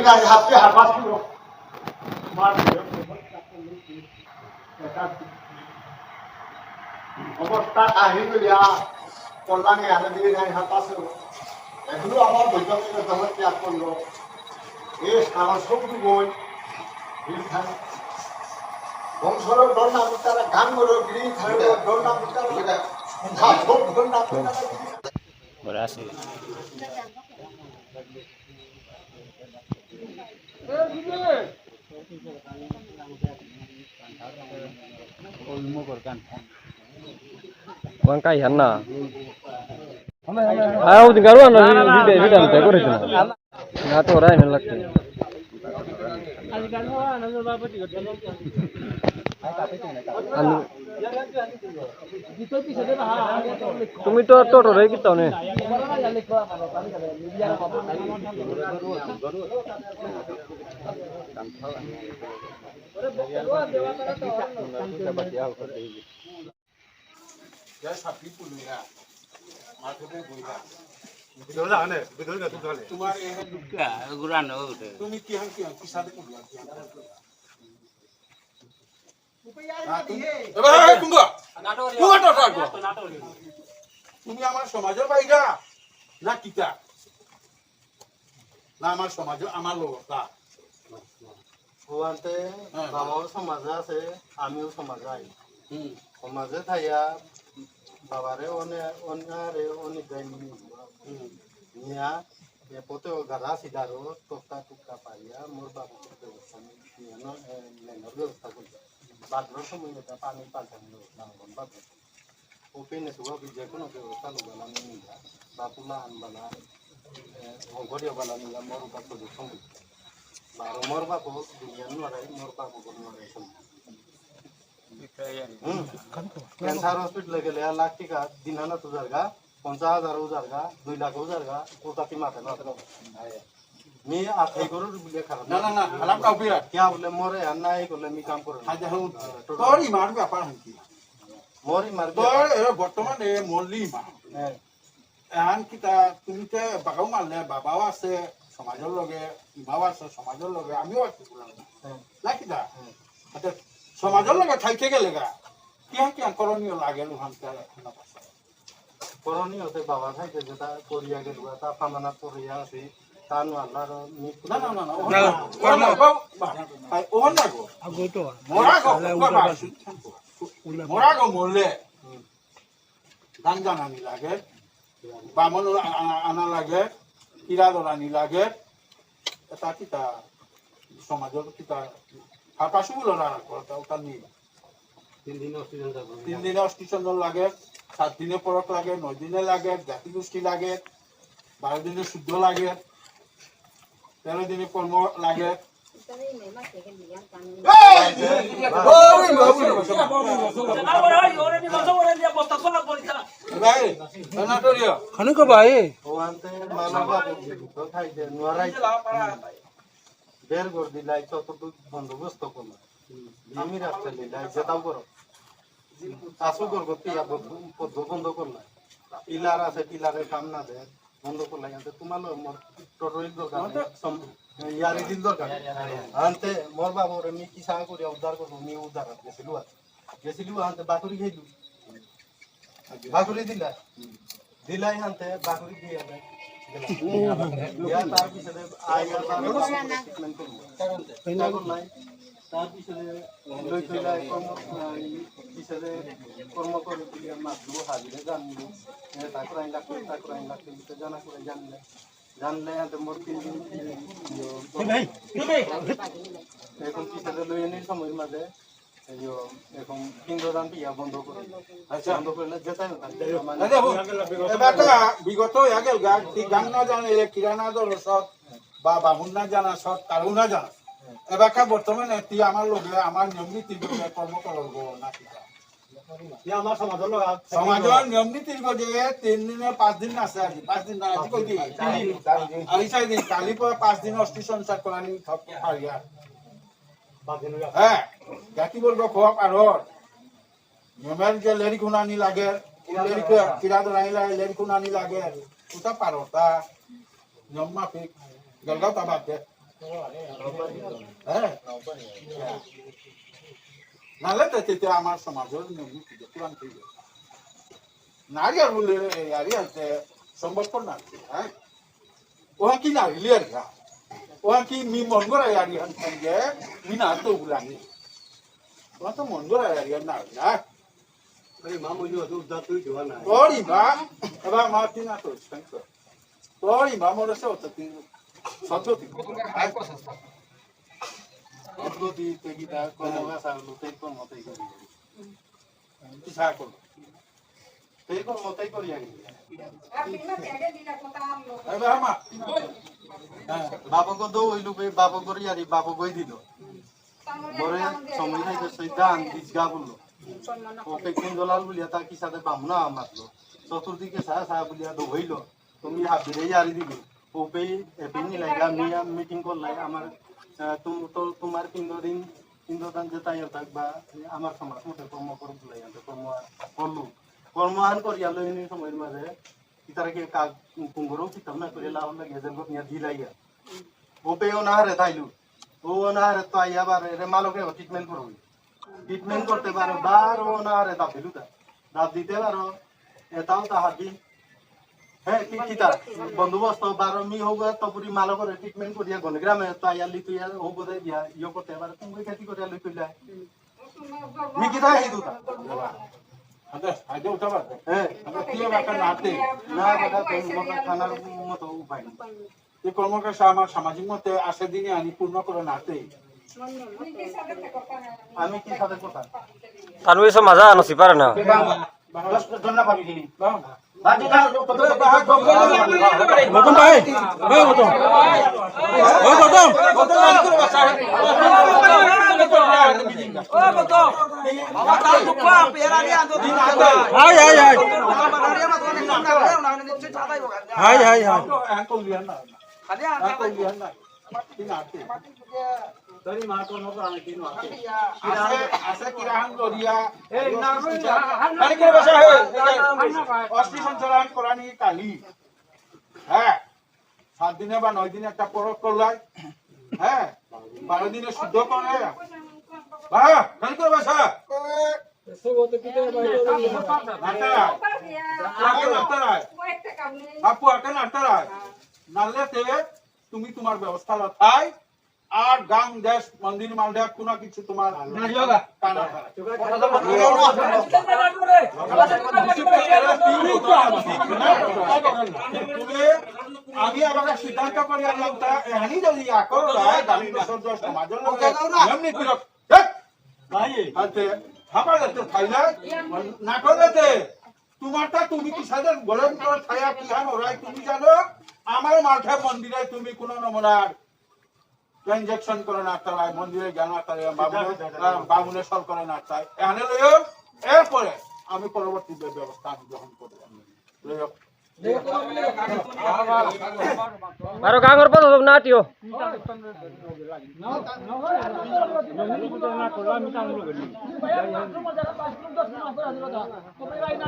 গাড়ি হাতে হাবাস ছিল মার অবস্থা আহি গলিয়া কল্যাণে আনে দিয়ে গাড়ি হাতাছে এগুলো আমার বৈজ্ঞানিক জগৎ ত্যাগ করলো এই সারা শক্তি বই বংশর ডর নাম তারা গান করো গিরি থাকলো ডর নাম তারা সব ডর নাম তারা ওরা আছে Bangkai Hanna. Ayo tinggal ruang nanti video nanti aku rasa. Nggak tahu orang yang lagi. তুমি তো টোটো রে কি তাও নে Ya sapi punya, মাঠে বইরা। বেদনা আনে বেদনা তো চলে তোমার এই দুটা গুরানো ওটা তুমি কি হান কি সাথে করলা? তুমি আমার সমাজের বাইরা না কিতা না আমার সমাজ আমার লোক ভুয়ান্তে বাবাও সমাজে আছে আমিও সমাজে আই সমাজে থাইয়া বাবারে অনারে অনেক গাইনি নিয়া এপতে গাড়া সিদারো টকা টুকা পাইয়া মোর বাবা ব্যবস্থা নিয়ে ব্যবস্থা করছে বাদর সময় এটা পানি পাল্টানো নাঙ্গন বাদর ওপেন সুবা যে কোনো ব্যবস্থা লোগালা নিয়া বাপুলা আনবালা ঘরিয়া বালা নিয়া মোর বাপ সময় বারো মোর বাপ দুনিয়া নড়াই মোর বাপ নড়াই সময় कैंसर हॉस्पिटल गले लाख टीका दिन ना तो जाएगा 50,000 हो जाएगा 2 लाख हो जाएगा कोटा की माथे ना मैं आथे करोड़ बिले खराब না না না খারাপ কাউ বিরা क्या बोले मोरे अन्ना ही बोले मैं काम करो আজ হুন তোরই মার ব্যাপার হুঁকি मोरी मार তোর বর্তমান এ মল্লি মা এখন কিতা তুমি তে বাগাও মারলে বাবাও আছে সমাজের লগে ইমাও আছে সমাজের লগে আমিও আছি না কিতা আচ্ছা সমাজের লগে থাইতে গেলে গা কি করণীয় লাগে লুহানকে করণীয় হতে বাবা থাইতে যেটা করিয়া গেল তা ফামানা করিয়া আছে তান আল্লাহর না না না না ওহন না গো আগতো মোরা গো মরলে গান জানানি লাগে বামন আনা লাগে কিরা দরানি লাগে এটা কিতা সমাজের কিতা হাপাসু লড়া করতা ওটা নিয়ে 3 দিন অক্সিজেন যাব 3 দিনে অক্সিজেন লাগে 7 দিনে পরক লাগে 9 দিনে লাগে জাতি গোষ্ঠী লাগে 12 দিনে শুদ্ধ লাগে 13 দিনে কর্ম লাগে খানিক ভাই ওয়ান্তে মালবা তো খাইতে নোরাই বের করে দিলাই চতুর্থ বন্দোবস্ত করলাম আমি রাস্তা দিলাই যেটাও করো চাষও করবো তিয়া বন্ধ করলাম পিলার আছে পিলারের কাম না দেয় বন্ধ করলাম তোমার মোর টোটোরিক দরকার ইয়ারি দিন দরকার আনতে মোর বাবুরে আমি কি সাহা করিয়া উদ্ধার করবো আমি উদ্ধার গেছিলু আনতে বাকুরি খাইলু বাকুরি দিলাই আনতে বাকুরি দিয়ে তার পিছনে তার পিছনে কর্ম করে মাছগুলো হাজিরে জানলো তারপর আইন লাগবে জানা করে জানলে মোর 3 দিন এখন পিছনে লইনের সময়ের মাঝে এখন পিণ্ডদান বিয়া বন্ধ করে বন্ধ করলে যেতাই না বিগত আগেল গান না জানে কিরানা দল সব বা বামুন না জানা সব কারু না জানা এবার বর্তমানে তুই আমার লোকে আমার নিয়ম নীতি কর্ম করব না আমার সমাজের নিয়ম নীতির যে 3 দিনে 5 দিন আছে আজি 5 দিন না আজি কই দি আজি 4 দিন কালি পর 5 দিন অষ্টি সংসার করানি সব পারিয়া 5 দিন হ্যাঁ জাতি বলবো খোয়া পারর নিয়মের যে লেরি কুনানি লাগে লেরি কিরা দরাই লাগে লেরি কুনানি লাগে ওটা পারো তা নিয়ম মাফিক গলগাও তা বাদ দে হ্যাঁ নাহলে তো তেতিয়া আমার সমাজের নিয়ম নীতি পুরান ঠিক নারী আর বলে আরে আনতে সম্ভবপর না হ্যাঁ ওহা কি নারী লিয়ার গা ওহা কি মি মন গড়াই আরি হান যে মি না তো গুলানি ওহা তো মন গড়াই আরি না না আরে মা মই তো উদ্ধার তুই দেওয়া না তোরি মা এবার মা কি না তো শান্ত তোরি মা মোর সে তো তুই সত্যি অদ্ভুতি তেগিতা কমগা সারলো তেই কমতেই করি কি সাহা কর তেই কমতেই করি আনি এবার মা বাবুকে দৌ হইল বাবু করি আরি বাবু গই দিল বরে সময় নাই তো সৈদান দিসগা বললো ওকে কোন দলাল বলিয়া তা কি সাথে বামনা মারলো চতুর্দিকে সাহা সাহা বলিয়া দৌ হইল তুমি হাবিরে আরি দিল ওপে এপিনি লাগা মিয়া মিটিং করলাই আমার তোমার 3 দিন যে তাই থাকবা আমার সমাজ মতে কর্ম করব লাই আনতে কর্মহান করিয়া লইনি সময়ের মাঝে ইতারাকে কাজ কুঙ্গরও কিতাব না করে লাভ লাগে যেন নিয়া দিলাইয়া ওপে ওনারে তাইলু ও ওনারে তো আইয়া বারে রে মালকে ট্রিটমেন্ট করব ট্রিটমেন্ট করতে পারো বার ওনারে দাবিলু দাব দিতে পারো এটাও তাহাদি হ্যাঁ কি কিতা বন্দোবস্ত বারো মি হোক তপুরি মালো করে ট্রিটমেন্ট করিয়া গণগ্রামে তো আইয়া তুই হোক দে দিয়া ইয়ে করতে পারে তুমি খেতি করিয়া লই তুইলা মি কিতা হে দুটা আদে আদে উঠাবা হ্যাঁ কি বাকা নাতে না বাবা তুমি মত খানার মতো উপায় এই কর্মকাণ্ড আমার সামাজিক মতে আসে দিনে আনি পূর্ণ করে নাতে আমি কি সাথে কথা আর ওই সব মাজা আনছি পারে না ধন্যবাদ পাবি দিনি গৌতম ভাই ভাই গৌতম ও Gautam hi hi hi hi hi hi এখন লিয়ান না এখন লিয়ান না কি নাতে তরি মা কোন প্রাণী কি নাতে আসে কিরাহান গরিয়া এই না আরে কে বসা হে অষ্টি সঞ্চালন করানি কালি হ্যাঁ 7 দিনে বা 9 দিনে একটা পরক করলাই হ্যাঁ 12 দিনে শুদ্ধ করে বা কালি করে বসা আপু আকেন আটারা নাললে তুমি তোমার ব্যবস্থা রাখাই আর গাং দেশ মন্দির মালদেব কোনো কিছু তোমার কানা আমি আবার সিদ্ধান্ত করি আনলাম তা এহানি যদি আকর রায় গালি দেশের সমাজের লোকে এমনি বিরক্ত ভাই আতে হাবালেতে খাইলা না করলেতে তোমারটা তুমি কি সাথে গরম করে খায়া কি হান ওরাই তুমি জানো আমার মাঠে মন্দিরে তুমি কোন নমুনার ট্রানজাকশন করে না তাই মন্দিরে জ্ঞান তাই বামুনে সর করে না তাই এখানে লইও এরপরে আমি পরবর্তী ব্যবস্থা আমি গ্রহণ করব লইও আরো গাঙর পদ নাটিও